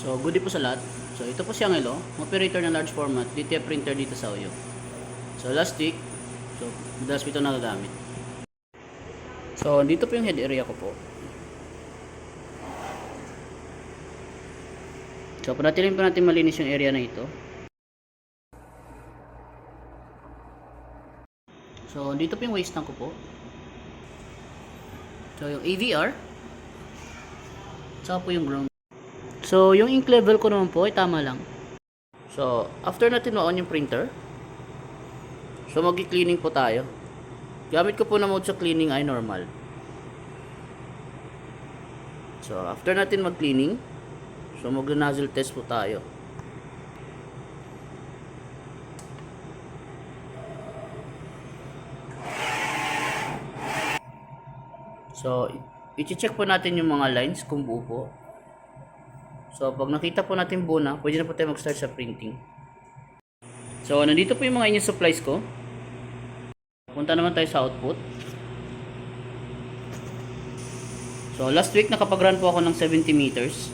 So, good day po sa lahat. So, ito po si Angelo, operator ng large format DTF printer dito sa Oyo. So, last week, so, madalas po ito nagagamit. So, dito po yung head area ko po. So, panatilin po natin malinis yung area na ito. So, dito po yung waste tank ko po. So, yung AVR. Saka po yung ground. So, yung ink level ko naman po ay tama lang. So, after natin ma-on yung printer, so mag-cleaning po tayo. Gamit ko po na mode sa cleaning ay normal. So, after natin mag-cleaning, so mag-nozzle test po tayo. So, i-check po natin yung mga lines kung buo po. So, pag nakita po natin buo na, pwede na po tayo mag-start sa printing. So, nandito po yung mga inyong supplies ko. Punta naman tayo sa output. So, last week nakapag-run po ako ng 70 meters.